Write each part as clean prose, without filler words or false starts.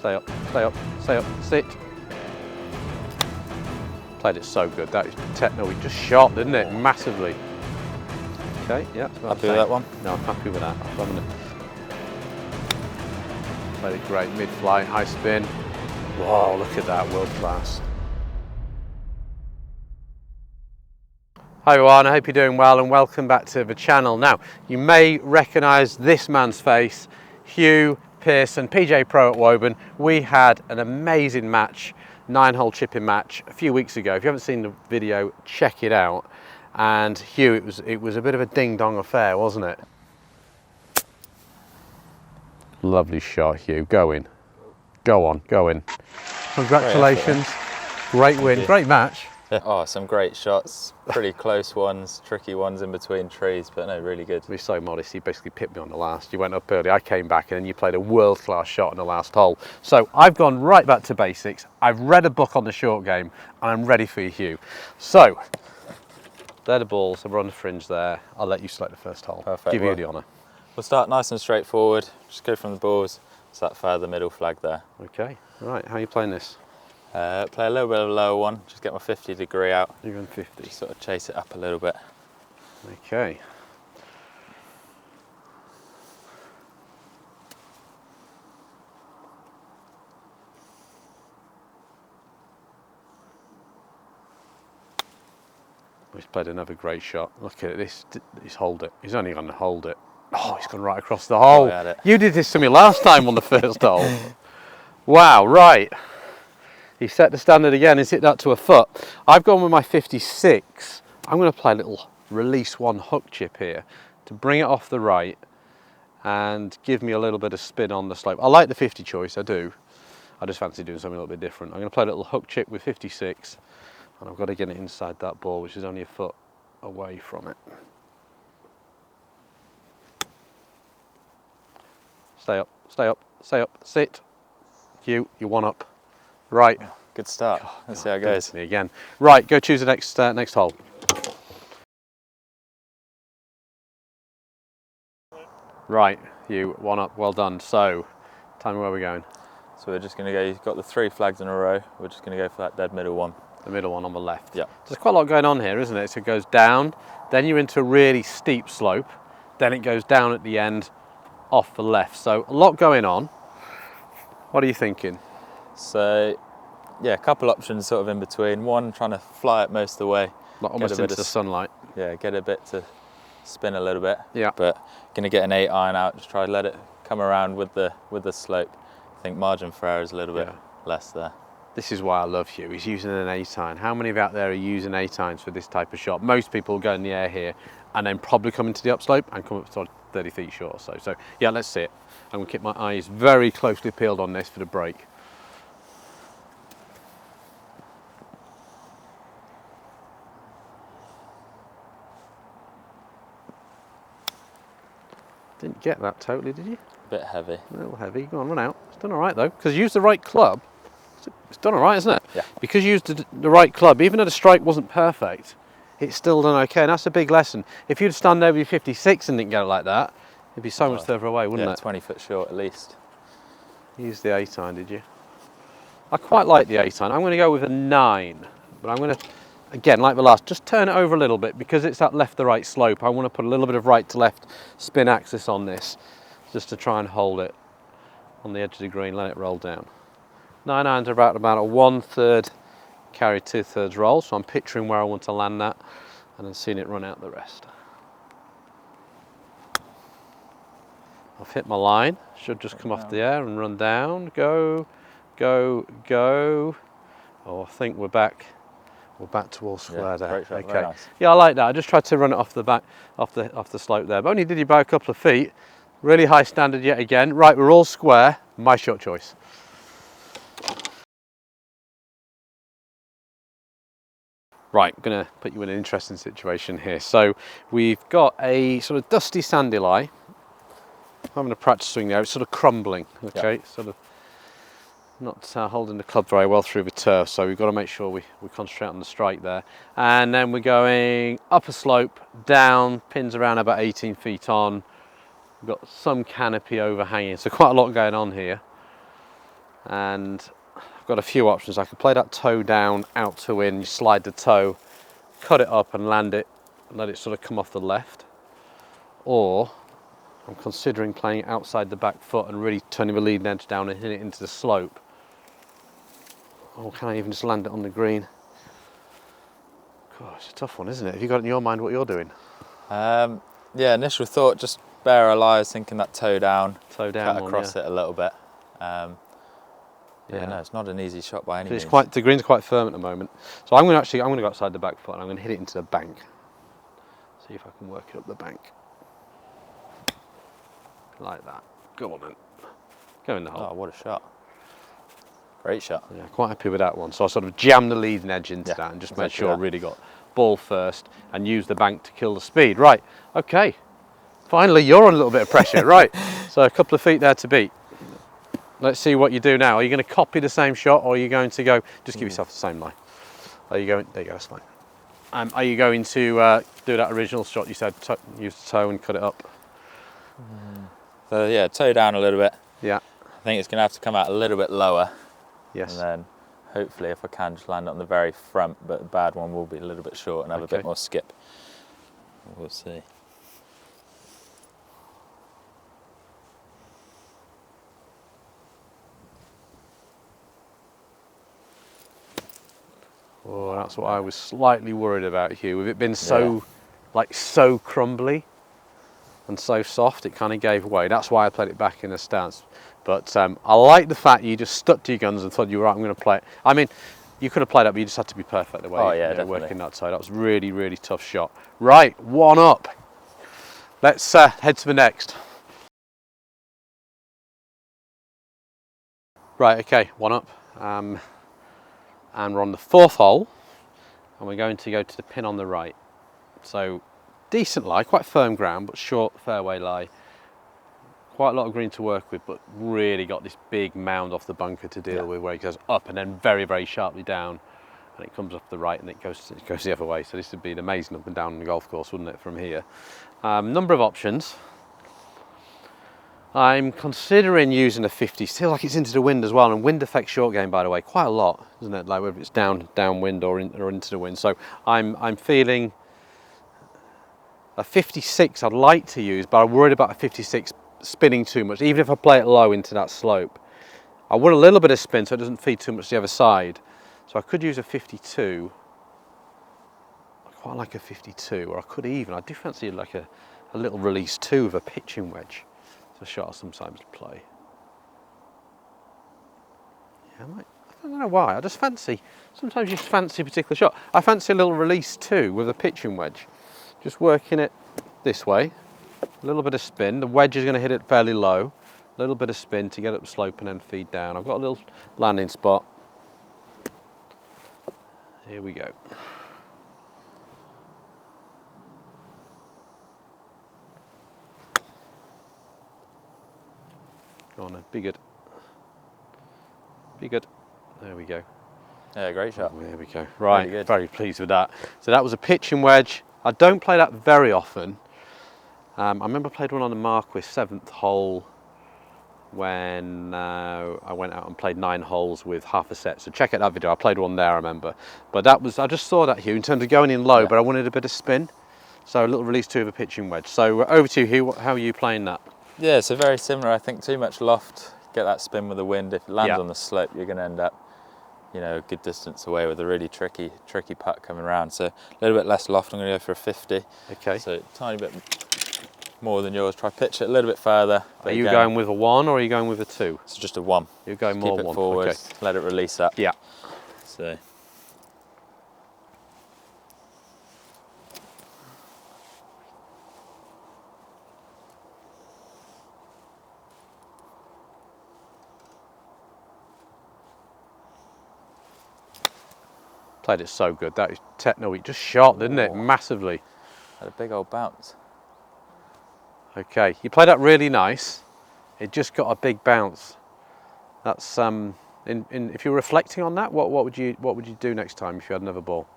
Stay up, stay up, stay up, sit. Played it so good. That is techno. It just shot, didn't it? Massively. Okay, yeah. Happy with that one? No, I'm happy with that. I'm gonna... Played it great. Mid-flight, high spin. Whoa, look at that, world class. Hi everyone, I hope you're doing well and welcome back to the channel. Now, you may recognise this man's face, Hugh Pearson, PJ Pro at Woburn. We had an amazing match, 9-hole chipping match a few weeks ago. If you haven't seen the video, check it out. And Hugh, it was a bit of a ding-dong affair, wasn't it? Lovely shot, Hugh. Go in. Go on, go in. Congratulations. Great win, great match. Oh, some great shots, pretty close ones, tricky ones in between trees, but no, really good. To be so modest, you basically pipped me on the last. You went up early, I came back, and then you played a world-class shot in the last hole. So I've gone right back to basics. I've read a book on the short game, and I'm ready for you, Hugh. So, they're the balls, they're on the fringe there. I'll let you select the first hole. Perfect. Give you the honour. We'll start nice and straightforward, just go from the balls. It's that further middle flag there. Okay, right, how are you playing this? Play a little bit of a lower one, just get my 50-degree out. Even 50. Just sort of chase it up a little bit. Okay. He's played another great shot. Look at this, he's hold it. He's only going to hold it. Oh, he's gone right across the hole. You did this to me last time on the first hole. Wow, right. He set the standard again and hit that to a foot. I've gone with my 56. I'm going to play a little release one hook chip here to bring it off the right and give me a little bit of spin on the slope. I like the 50 choice, I do. I just fancy doing something a little bit different. I'm going to play a little hook chip with 56 and I've got to get it inside that ball, which is only a foot away from it. Stay up, stay up, stay up, sit. You're one up. Right. Good start. Let's see how it goes. Me again. Right, go choose the next hole. Right, you one up, well done. So, tell me where we're going. So we're just going to go, you've got the 3 flags in a row. We're just going to go for that dead middle one. The middle one on the left. Yeah. There's quite a lot going on here, isn't it? So it goes down, then you're into a really steep slope, then it goes down at the end off the left. So a lot going on. What are you thinking? So, yeah, a couple options sort of in between. One, trying to fly it most of the way. Like almost into the sunlight. Yeah, get a bit to spin a little bit. Yeah. But gonna get an 8 iron out, just try to let it come around with the slope. I think margin for error is a little bit less there. This is why I love Hugh. He's using an 8 iron. How many of you out there are using 8 irons for this type of shot? Most people go in the air here and then probably come into the upslope and come up sort of 30 feet short or so. So yeah, let's see it. I'm gonna keep my eyes very closely peeled on this for the break. Didn't get that totally, did you? A bit heavy. A little heavy. Go on, run out. It's done all right though, because you used the right club. It's done all right, isn't it? Yeah. Because you used the right club, even though the strike wasn't perfect, it's still done okay, and that's a big lesson. If you'd stand over your 56 and didn't get it like that, it'd be so much further away, wouldn't it? 20 foot short at least. You used the 8 iron, did you? I quite like the 8 iron. I'm going to go with a 9, but I'm going to, again, like the last, just turn it over a little bit because it's that left to right slope. I want to put a little bit of right to left spin axis on this just to try and hold it on the edge of the green, let it roll down. 9 irons are about a 1/3 carry, 2/3 roll, so I'm picturing where I want to land that and then seeing it run out the rest. I've hit my line, should just come off the air and run down, go, go, go. Oh, I think we're back towards square there. Great shot, okay. very nice. Yeah, I like that. I just tried to run it off the back, off the slope there, but only did you by a couple of feet. Really high standard yet again. Right, we're all square. My shot choice. Right, I'm going to put you in an interesting situation here. So we've got a sort of dusty sandy lie. I'm having a practice swing there. It's sort of crumbling, okay? Sort of not holding the club very well through the turf, so we've got to make sure we concentrate on the strike there. And then we're going up a slope, down, pins around about 18 feet on. We've got some canopy overhanging, so quite a lot going on here. And I've got a few options. I could play that toe down, out to in, you slide the toe, cut it up and land it, and let it sort of come off the left. Or I'm considering playing outside the back foot and really turning the leading edge down and hitting it into the slope. Or can I even just land it on the green? Gosh, it's a tough one, isn't it? Have you got in your mind what you're doing? Yeah, initial thought, just bare eye, thinking that toe down Toe down cut one, across yeah. it a little bit. Yeah. No, it's not an easy shot by any means. The green's quite firm at the moment. So I'm going to go outside the back foot and I'm going to hit it into the bank. See if I can work it up the bank. Like that. Go on then. Go in the hole. Oh, what a shot. Great shot. Yeah, quite happy with that one. So I sort of jammed the leading edge into that and just made sure I really got ball first and used the bank to kill the speed. Right, okay. Finally, you're on a little bit of pressure. Right, so a couple of feet there to beat. Let's see what you do now. Are you going to copy the same shot or are you going to go, just give yourself the same line. Are you going, there you go, that's fine. Are you going to do that original shot you said, use the toe and cut it up? So yeah, toe down a little bit. Yeah. I think it's going to have to come out a little bit lower. Yes. And then hopefully if I can just land it on the very front, but the bad one will be a little bit short and have a bit more skip. We'll see. Oh, that's what I was slightly worried about, Hugh. With it been so, so crumbly and so soft, it kind of gave away. That's why I played it back in a stance. But I like the fact you just stuck to your guns and thought you were right, I'm going to play it. I mean, you could have played it, but you just had to be perfect the way you were working that toe. That was really, really tough shot. Right, one up. Let's head to the next. Right, okay, one up. And we're on the fourth hole, and we're going to go to the pin on the right. So decent lie, quite firm ground, but short fairway lie. Quite a lot of green to work with, but really got this big mound off the bunker to deal with, where it goes up and then very, very sharply down, and it comes off the right and it goes the other way. So this would be an amazing up and down on the golf course, wouldn't it, from here? Number of options. I'm considering using a 50. Still like it's into the wind as well, and wind affects short game, by the way, quite a lot, doesn't it? Like whether it's downwind or into the wind. So I'm feeling a 56. I'd like to use, but I'm worried about a 56 spinning too much. Even if I play it low into that slope, I want a little bit of spin so it doesn't feed too much to the other side. So I could use a 52. I quite like a 52, or I could even. I do fancy like a little release 2 with a pitching wedge. It's a shot I sometimes play. Yeah, I don't know why. I just fancy. Sometimes you just fancy a particular shot. I fancy a little release 2 with a pitching wedge. Just working it this way. A little bit of spin. The wedge is going to hit it fairly low. A little bit of spin to get up the slope and then feed down. I've got a little landing spot. Here we go. Go on then, be good. Be good. There we go. Yeah, great shot. Oh, there we go. Right, good. Very pleased with that. So that was a pitching wedge. I don't play that very often. I remember I played one on the Marquis 7th hole when I went out and played 9 holes with half a set. So check out that video. I played one there, I remember. But that was, I just saw that, Hugh, in terms of going in low, but I wanted a bit of spin. So a little release 2 of a pitching wedge. So over to you, Hugh. How are you playing that? Yeah, so very similar. I think too much loft, get that spin with the wind. If it lands on the slope, you're going to end up, you know, a good distance away with a really tricky putt coming around. So a little bit less loft. I'm going to go for a 50. Okay. So a tiny bit more than yours. Try pitch it a little bit further. Are you going with a 1 or are you going with a 2? It's just a 1. You're going more 1. Keep it forward. Okay. Let it release up. Yeah. So. Played it so good. That is techno. It just shot, didn't it? Massively. Had a big old bounce. Okay, you played that really nice. It just got a big bounce. That's if you're reflecting on that, what would you do next time if you had another ball?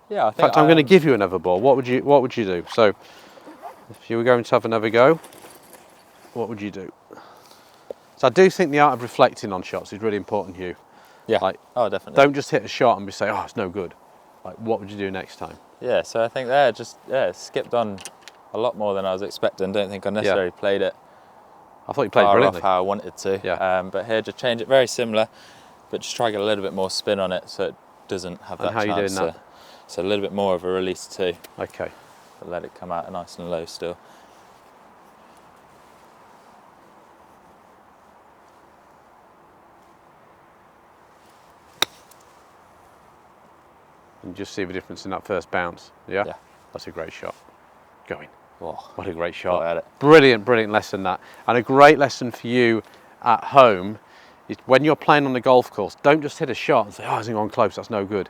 Yeah, I think. In fact, I'm going to give you another ball. What would you do? So, if you were going to have another go, what would you do? So I do think the art of reflecting on shots is really important, Hugh. Yeah. Like, oh, definitely. don't just hit a shot and be say, oh, it's no good. Like, what would you do next time? Yeah, so I think there just skipped on a lot more than I was expecting. Don't think I necessarily played it. I thought you played far brilliantly. off how I wanted to. Yeah. But here, just change it very similar, but just try to get a little bit more spin on it so it doesn't have that And how are you chance. doing that? So a little bit more of a release too. Okay. But let it come out nice and low still. And just see the difference in that first bounce. Yeah? Yeah. That's a great shot. Going. Oh, What a great shot. at it. Brilliant, brilliant lesson that. And a great lesson for you at home is when you're playing on the golf course, don't just hit a shot and say, oh, it hasn't gone close, that's no good.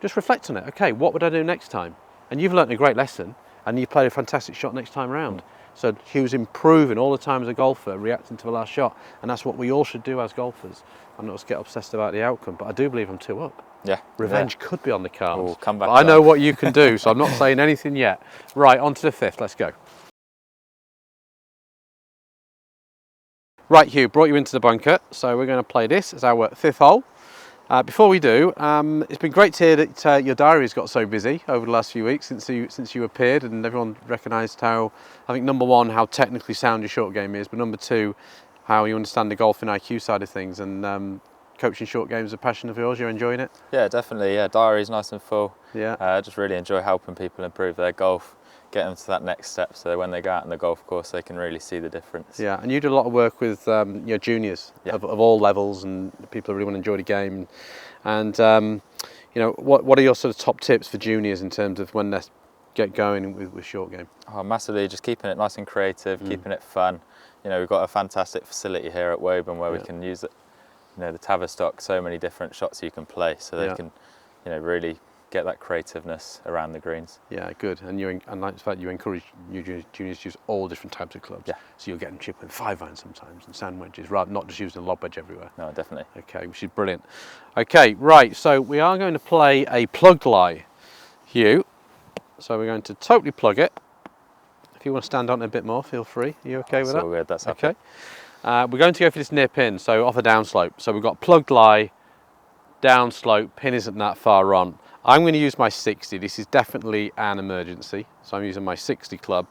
Just reflect on it. Okay, what would I do next time? And you've learnt a great lesson and you played a fantastic shot next time round. So Hugh's improving all the time as a golfer, reacting to the last shot. And that's what we all should do as golfers. I'm not just get obsessed about the outcome, but I do believe I'm 2 up. Yeah. Revenge could be on the cards. Oh, come back but I know what you can do, so I'm not saying anything yet. Right, on to the 5th, let's go. Right, Hugh, brought you into the bunker, so we're going to play this as our 5th hole. Before we do, it's been great to hear that your diary's got so busy over the last few weeks since you appeared, and everyone recognised how, I think, number 1, how technically sound your short game is, but number 2, how you understand the golfing IQ side of things, and coaching short games is a passion of yours. You're enjoying it? Yeah, definitely. Yeah, diary's nice and full. Yeah. I just really enjoy helping people improve their golf, get them to that next step, so when they go out on the golf course, they can really see the difference. Yeah, and you do a lot of work with your juniors of all levels and people who really want to enjoy the game. And what are your sort of top tips for juniors in terms of when they get going with short game? Oh, massively, just keeping it nice and creative, keeping it fun. We've got a fantastic facility here at Woburn where we can use it. The Tavistock, so many different shots you can play, so they can, really get that creativeness around the greens. Yeah, good. And like the fact you encourage new juniors to use all different types of clubs. Yeah. So you'll get them chipping 5-iron sometimes and sand wedges, rather not just using a lob wedge everywhere. No, definitely. Okay, which is brilliant. Okay, right. So we are going to play a plugged lie, Hugh. So we're going to totally plug it. If you want to stand on it a bit more, feel free. Are you okay with that? That's all good. That's happy. Okay. We're going to go for this near pin, so off a downslope. So we've got plugged lie, downslope, pin isn't that far on. I'm going to use my 60. This is definitely an emergency, so I'm using my 60 club.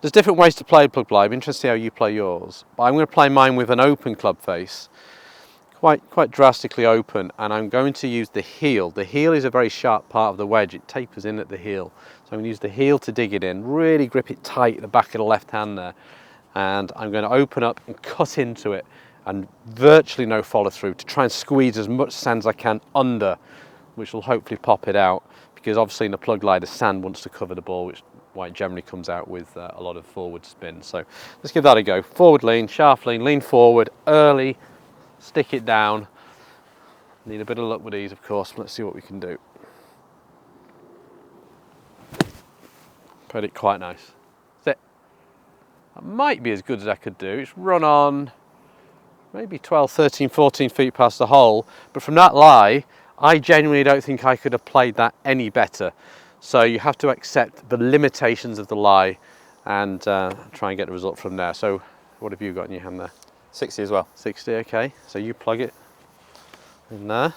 There's different ways to play plugged lie. I'm interested to see how you play yours. But I'm going to play mine with an open club face, quite drastically open, and I'm going to use the heel. The heel is a very sharp part of the wedge. It tapers in at the heel. So I'm going to use the heel to dig it in, really grip it tight at the back of the left hand there. And I'm going to open up and cut into it, and virtually no follow through to try and squeeze as much sand as I can under, which will hopefully pop it out, because obviously in the plug lie the sand wants to cover the ball, which why it generally comes out with a lot of forward spin. So let's give that a go. Forward lean, shaft lean forward early, stick it down. Need a bit of luck with these, of course. Let's see what we can do. Played it quite nice. That might be as good as I could do. It's run on maybe 12, 13, 14 feet past the hole, but from that lie, I genuinely don't think I could have played that any better. So you have to accept the limitations of the lie and try and get the result from there. So what have you got in your hand there? 60 as well. 60, okay. So you plug it in there.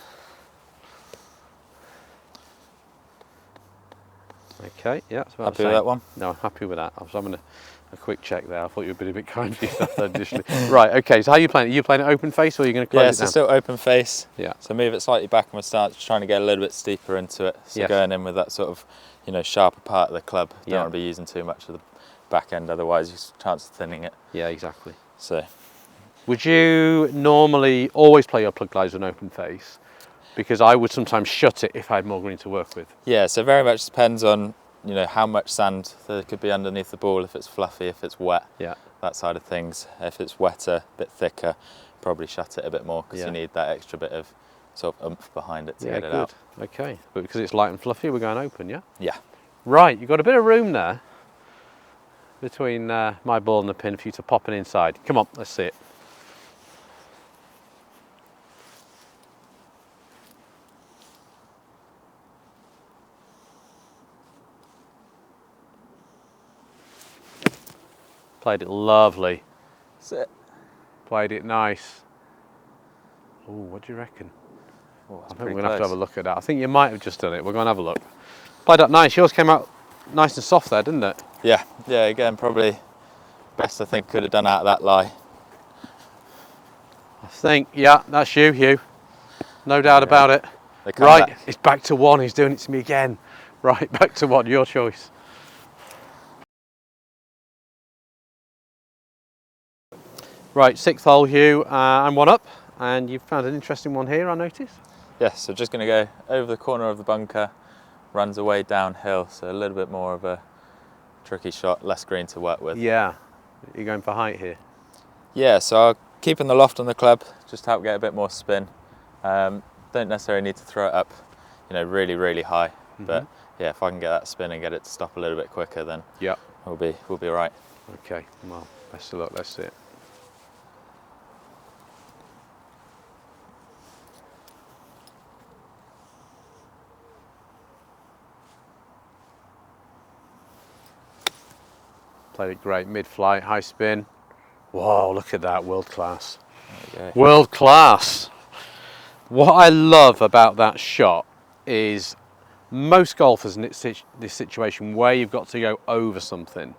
Okay, yeah. Happy with that one? No, I'm happy with that. I was having a quick check there. I thought you were being a bit kind to yourself there initially. Right, okay, so how are you playing it? Are you playing it open face or are you going to close it down? Yeah, so still open face. Yeah. So move it slightly back on my stance, trying to get a little bit steeper into it. So going in with that sort of, sharper part of the club. Don't want to be using too much of the back end, otherwise there's a chance of thinning it. Yeah, exactly. So. Would you normally always play your plug lies with an open face? Because I would sometimes shut it if I had more green to work with. Yeah, so very much depends on how much sand there could be underneath the ball, if it's fluffy, if it's wet, that side of things. If it's wetter, a bit thicker, probably shut it a bit more because you need that extra bit of sort of oomph behind it to get it out. Okay, but because it's light and fluffy, we're going open, yeah? Yeah. Right, you've got a bit of room there between my ball and the pin for you to pop it inside. Come on, let's see it. Played it lovely. That's it. Played it nice. Oh, what do you reckon? Oh, I think we're going to have to have a look at that. I think you might have just done it. We're going to have a look. Played that nice. Yours came out nice and soft there, didn't it? Yeah, yeah, again, probably best I think could have done out of that lie. I think, yeah, that's you, Hugh. No doubt about it. Right, back. It's back to 1. He's doing it to me again. Right, back to 1. Your choice. Right, 6th hole, Hugh. I'm 1 up, and you've found an interesting one here, I notice. Yeah, so just going to go over the corner of the bunker, runs away downhill, so a little bit more of a tricky shot, less green to work with. Yeah, you're going for height here. Yeah, so I'll keep in the loft on the club, just help get a bit more spin. Don't necessarily need to throw it up, you know, really, really high. But yeah, if I can get that spin and get it to stop a little bit quicker, then we'll be all right. Okay, well, best of luck. Let's see it. Played it great, mid-flight, high spin. Whoa, look at that, world class. World class. What I love about that shot is most golfers in this situation where you've got to go over something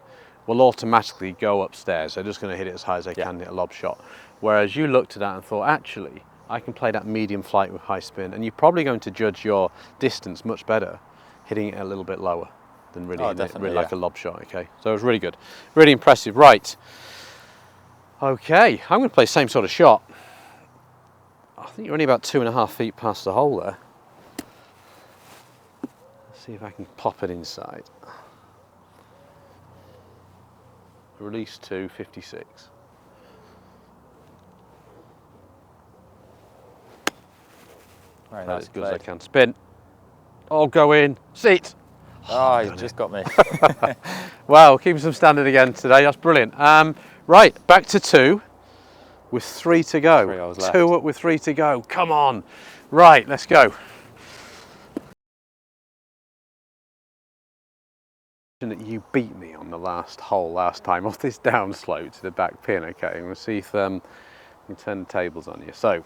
will automatically go upstairs. They're just going to hit it as high as they can, hit a lob shot. Whereas you looked at that and thought, actually, I can play that medium flight with high spin, and you're probably going to judge your distance much better hitting it a little bit lower than really, really like a lob shot. Okay, so it was really good, really impressive. Right, okay, I'm going to play the same sort of shot. I think you're only about 2.5 feet past the hole there. Let's see if I can pop it inside. Release to 56. Right, as good as I can. Spin. Oh, go in. Sit. Oh, you just got me. Wow, keeping some standard again today. That's brilliant. Right, back to 2 with 3 to go. 3 holes left. 2 up with 3 to go. Come on. Right, let's go. That you beat me on the last hole last time off this downslope to the back pin. Okay, and we'll see if we can turn the tables on you. So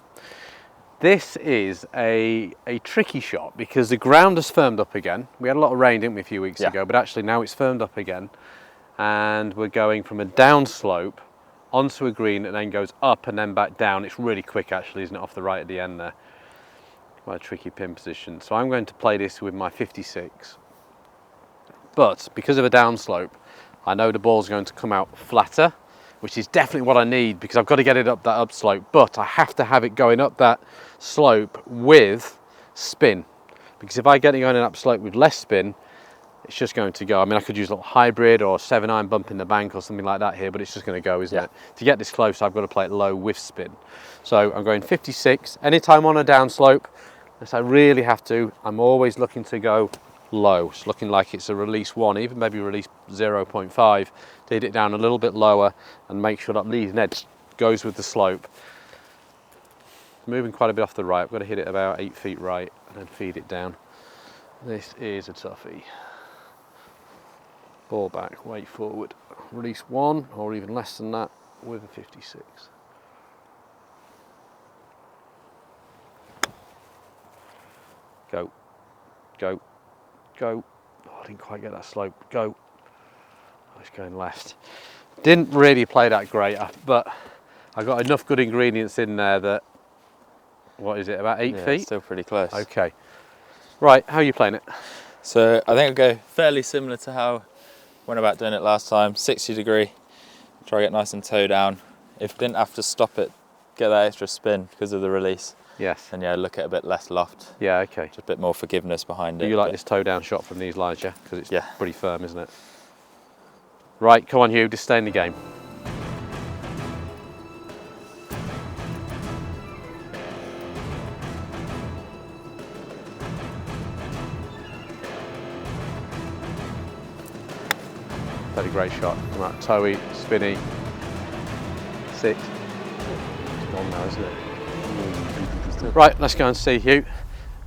this is a tricky shot because the ground has firmed up again. We had a lot of rain, didn't we, a few weeks ago, but actually now it's firmed up again, and we're going from a downslope onto a green and then goes up and then back down. It's really quick actually, isn't it, off the right at the end there. Quite a tricky pin position. So I'm going to play this with my 56. But because of a downslope, I know the ball's going to come out flatter, which is definitely what I need because I've got to get it up that upslope, but I have to have it going up that slope with spin. Because if I get it going up slope with less spin, it's just going to go. I mean, I could use a little hybrid or 7-iron bump in the bank or something like that here, but it's just going to go, isn't it? To get this close, I've got to play it low with spin. So I'm going 56. Anytime on a downslope, unless I really have to, I'm always looking to go low. It's looking like it's a release 1, even maybe release 0.5 to hit it down a little bit lower and make sure that leading edge goes with the slope. Moving quite a bit off the right, I've got to hit it about 8 feet right and then feed it down. This is a toughie. Ball back, weight forward. Release 1 or even less than that with a 56. Go, go, go. Oh, I didn't quite get that slope. Go. I was going left. Didn't really play that great, but I got enough good ingredients in there that, what is it, about 8 feet? Still pretty close. Okay. Right, how are you playing it? So I think I'll go fairly similar to how I went about doing it last time. 60 degree, try to get nice and toe down. If I didn't have to stop it, get that extra spin because of the release. Yes. And yeah, look at a bit less loft. Yeah, okay. Just a bit more forgiveness behind it. You like this toe down shot from these lines, yeah? Because it's pretty firm, isn't it? Right, come on Hugh, just stay in the game. That's a great shot. Come out, toey, spinny. 6. It's gone now, isn't it? Right, let's go and see Hugh.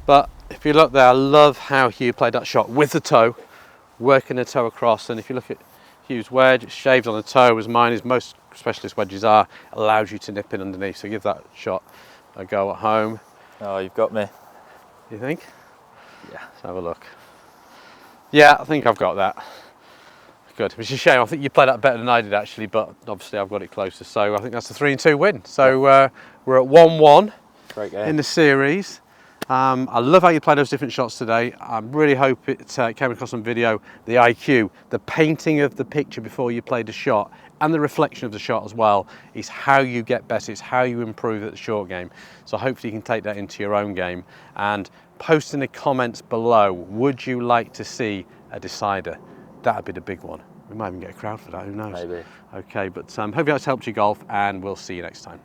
But if you look there, I love how Hugh played that shot with the toe, working the toe across. And if you look at Hugh's wedge, it's shaved on the toe, as mine is most specialist wedges are, allows you to nip in underneath. So give that shot a go at home. Oh, you've got me. You think? Yeah. Let's have a look. Yeah, I think I've got that. Good. Which is a shame. I think you played that better than I did actually, but obviously I've got it closer. So I think that's a 3-2 win. So we're at 1-1 Great game in the series. I love how you played those different shots today. I really hope it came across on video. The IQ, the painting of the picture before you played the shot, and the reflection of the shot as well, is how you get better. It's how you improve at the short game. So hopefully you can take that into your own game. And post in the comments below, would you like to see a decider? That'd be the big one. We might even get a crowd for that, who knows? maybe. Okay, but hope that's helped you golf, and we'll see you next time.